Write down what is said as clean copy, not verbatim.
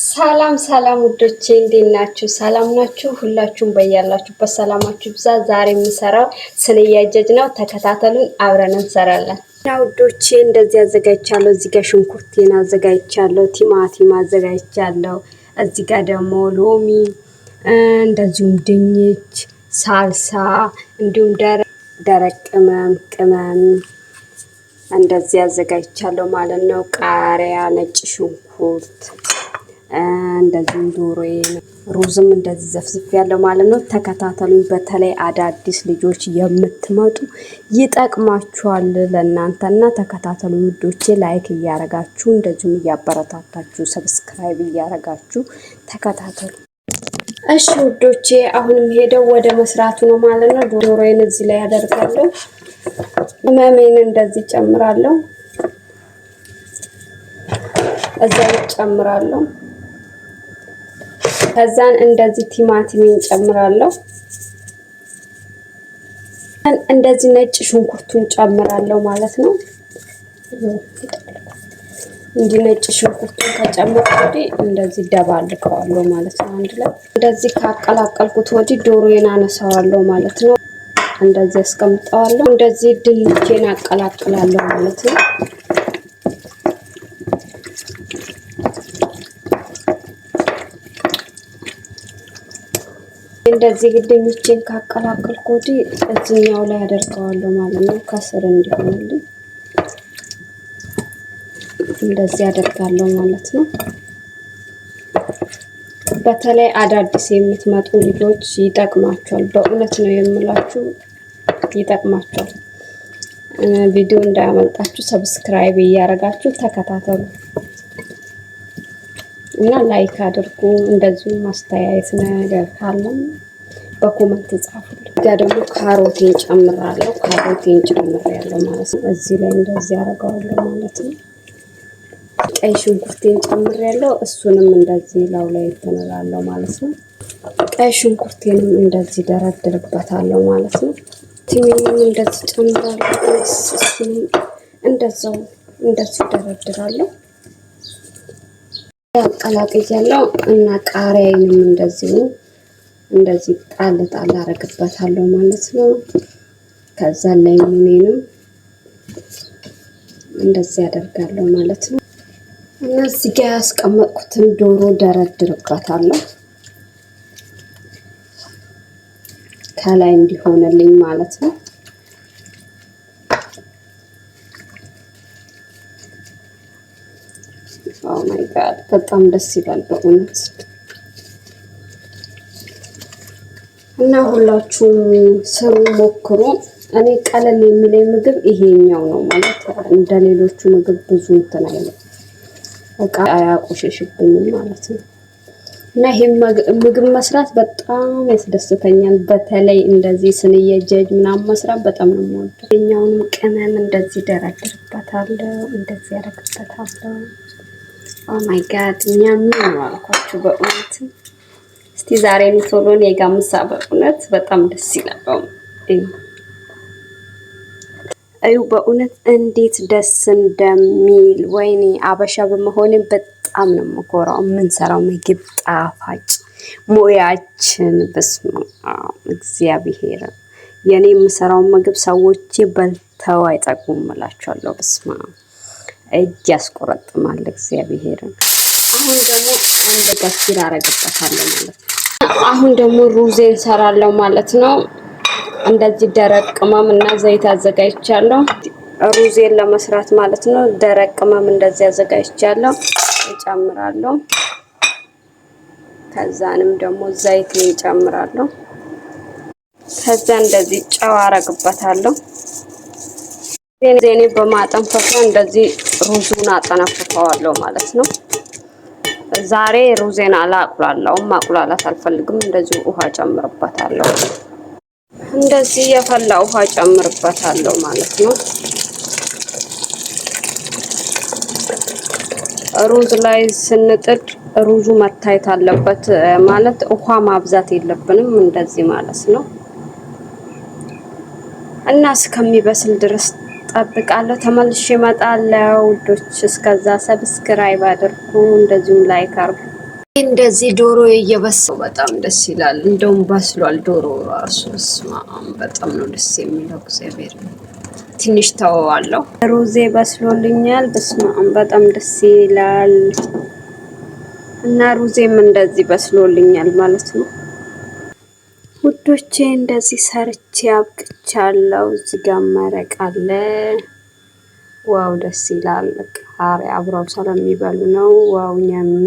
ሰላም ሰላም ውዶቼ እንዴት ናችሁ? ሰላም ናችሁ? ሁላችሁም በያላችሁበት ሰላማችሁ ብዛ። ዛሬ የምሰራው ስንያጀጅ ነው። ተከታተሉን፣ አብረን እንሰራለን። እና ውዶቼ እንደዚህ አዘጋጅቻለሁ። እዚህ ጋር ሽንኩርቴን አዘጋጅቻለሁ፣ ቲማቲም አዘጋጅቻለሁ። እዚህ ጋር ደግሞ ሎሚ፣ እንደዚሁም ድንች፣ ሳልሳ እንዲሁም ደረቅ ቅመም እንደዚህ አዘጋጅቻለሁ ማለት ነው። ቃሪያ፣ ነጭ ሽንኩርት እንደዚህ ዶሮዬ ሩዝም እንደዚህ ዘፍዝፍ ያለው ማለት ነው። ተከታተሉኝ። በተለይ አዳዲስ ልጆች የምትመጡ ይጠቅማችኋል ለእናንተና ተከታተሉኝ ውዶቼ። ላይክ እያረጋችሁ እንደዚሁም እያበረታታችሁ ሰብስክራይብ እያረጋችሁ ተከታተሉ። እሺ ውዶቼ አሁንም ሄደው ወደ መስራቱ ነው ማለት ነው። ዶሮዬን እዚህ ላይ አደርጋለሁ። ቅመሜን እንደዚህ ጨምራለሁ። እዛው ጨምራለሁ። ከዛን እንደዚህ ቲማቲምን ጨምራለሁ። እንደዚህ ነጭ ሽንኩርቱን ጨምራለሁ ማለት ነው። እንዲህ ነጭ ሽንኩርቱን ከጨመርኩ ወዲህ እንደዚህ ደባልቀዋለሁ ማለት ነው። አንድ ላይ እንደዚህ ካቀላቀልኩት ወዲህ ዶሮዬን አነሳዋለሁ ማለት ነው። እንደዚህ አስቀምጠዋለሁ። እንደዚህ ድንቼን አቀላቅላለሁ ማለት ነው። እንደዚህ ድንቼን ካቀላቀልኩ ወዲህ እዚህኛው ላይ አደርገዋለሁ ማለት ነው። ከስር እንዲሆንልኝ እንደዚህ አደርጋለሁ ማለት ነው። በተለይ አዳዲስ የምትመጡ ልጆች ይጠቅማቸዋል። በእውነት ነው የምላችሁ ይጠቅማቸዋል። ቪዲዮ እንዳያመልጣችሁ ሰብስክራይብ እያረጋችሁ ተከታተሉ እና ላይክ አድርጉ። እንደዚሁ ማስተያየት ነገር ካለም በኮመንት ጻፉልኝ። ጋር ደግሞ ካሮቴን ጨምራለሁ። ካሮቴን ጨምሬያለሁ ማለት ነው። እዚህ ላይ እንደዚህ አደርገዋለሁ ማለት ነው። ቀይ ሽንኩርቴን ጨምሬያለሁ። እሱንም እንደዚህ ላው ላይ ተነላለሁ ማለት ነው። ቀይ ሽንኩርቴንም እንደዚህ ደረድርበታለሁ ማለት ነው። ቲማቲምም እንደዚህ ጨምራለሁ። እሱንም እንደዛው እንደዚህ ደረድራለሁ። አቀላቅያለሁ እና ቃሪያዬንም እንደዚህ ጣል አረግበታለሁ ማለት ነው። ከዛ ላይ ምንም እንደዚህ ያደርጋለሁ ማለት ነው። እና እዚህ ጋር ያስቀመጥኩትን ዶሮ ደረድርበታለሁ ከላይ እንዲሆንልኝ ማለት ነው። ኦ ማይ ጋድ በጣም ደስ ይላል በእውነት። እና ሁላችሁም ስሩ ሞክሩ። እኔ ቀለል የሚለኝ ምግብ ይሄኛው ነው ማለት እንደሌሎቹ ምግብ ብዙ እንትን አይልም፣ በቃ አያቆሽሽብኝም ማለት ነው። እና ይሄ ምግብ መስራት በጣም ያስደስተኛል። በተለይ እንደዚህ ስንየጀጅ ምናምን መስራት በጣም ነው የምወደው። የኛውንም ቅመም እንደዚህ ደረድርበታለሁ፣ እንደዚህ ያደርግበታለሁ። ኦ ማይ ጋድ እኛም ነው አልኳችሁ በእውነት። እስቲ ዛሬ ቶሎን የጋምሳ በእውነት በጣም ደስ ይላል። አዩ በእውነት እንዴት ደስ እንደሚል ወይኔ አበሻ በመሆኔ በጣም ነው የምኮራው። የምንሰራው ምግብ ጣፋጭ ሙያችን በስመ አብ እግዚአብሔር። የኔ የምሰራው ምግብ ሰዎች በልተው አይጠግቡም እላቸዋለሁ። በስመ አብ እጅ ያስቆረጥማል እግዚአብሔርን። አሁን ደግሞ አንድ ገፊር አረግበታለሁ ማለት ነው። አሁን ደግሞ ሩዜን ሰራለሁ ማለት ነው። እንደዚህ ደረቅ ቅመም እና ዘይት አዘጋጅቻለሁ ሩዜን ለመስራት ማለት ነው። ደረቅ ቅመም እንደዚህ አዘጋጅቻለሁ እጨምራለሁ። ከዛንም ደግሞ ዘይት እጨምራለሁ። ከዛ እንደዚህ ጨው አረግበታለሁ። ዜኔ በማጠንፈፍ እንደዚህ ሩዙን አጠነፍፈዋለሁ ማለት ነው። ዛሬ ሩዜን አላቁላለሁም፣ ማቁላላት አልፈልግም። እንደዚህ ውሃ ጨምርበታለሁ። እንደዚህ የፈላ ውሃ ጨምርበታለሁ ማለት ነው። ሩዝ ላይ ስንጥድ ሩዙ መታየት አለበት ማለት ውሃ ማብዛት የለብንም እንደዚህ ማለት ነው። እና እስከሚበስል ድረስ ጠብቃለሁ። ተመልሼ እመጣለሁ ውዶች። እስከዛ ሰብስክራይብ አድርጉ፣ እንደዚሁም ላይክ አድርጉ። እንደዚህ ዶሮ እየበሰው በጣም ደስ ይላል። እንደውም በስሏል ዶሮ ራሱ በጣም ነው ደስ የሚለው። እግዚአብሔር ትንሽ ተወዋለሁ። ሩዜ በስሎልኛል። በስማም በጣም ደስ ይላል። እና ሩዜም እንደዚህ በስሎልኛል ማለት ነው ውዶቼ። እንደዚህ ሰርቼ አብቅቻለሁ። እዚህ ጋር መረቅ አለ። ዋው ደስ ይላል። ቃሪያ አብረው ስለሚበሉ ነው። ዋው ኛሚ